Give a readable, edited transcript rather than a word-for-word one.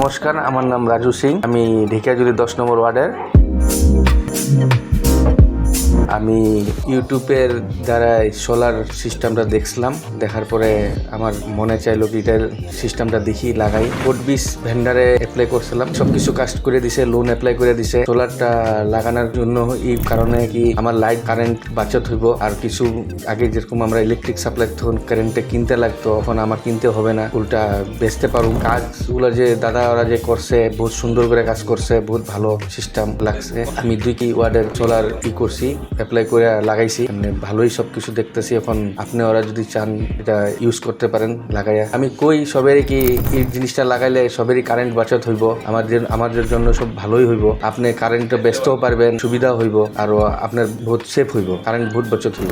নমস্কার, আমার নাম রাজু সিং। আমি ঢেকিয়াজুলি 10 নম্বর ওয়ার্ডের। আমি ইউটিউবের দ্বারা সোলার সিস্টেমটা দেখছিলাম, দেখার পরে আমার মনে চাইলো কি এটার সিস্টেমটা দেখি লাগাই। কোটবিস ভেন্ডারে অ্যাপ্লাই করছিলাম, সবকিছু কাস্ট করে দিছে, লোন অ্যাপ্লাই করে দিছে। সোলারটা লাগানোর জন্য এই কারণে কি আমার লাইট কারেন্ট বাঁচত হইব, আর কিছু আগে যেরকম আমরা ইলেকট্রিক সাপ্লাই তখন কারেন্টে কিনতে লাগতো, এখন আমার কিনতে হবে না, উল্টা বেচতে পারুম। কাজগুলো যে দাদা ওরা যে করছে বহুত সুন্দর করে কাজ করছে, বহুত ভালো সিস্টেম লাগছে। আমি 2 ওয়ার্ডের সোলার করছি, অ্যাপ্লাই করে লাগাইছি, মানে ভালোই সবকিছু দেখতেছি। এখন আপনি ওরা যদি চান এটা ইউজ করতে পারেন লাগাইয়া। আমি কই সবেরই কি এই জিনিসটা লাগাইলে সবেরই কারেন্ট বাঁচত হইব, আমাদের জন্য সব ভালোই হইব। আপনি কারেন্টটা বেচতেও পারবেন, সুবিধা হইব, আর আপনার বহুত সেফ হইব, কারেন্ট বহুত বাঁচত হইব।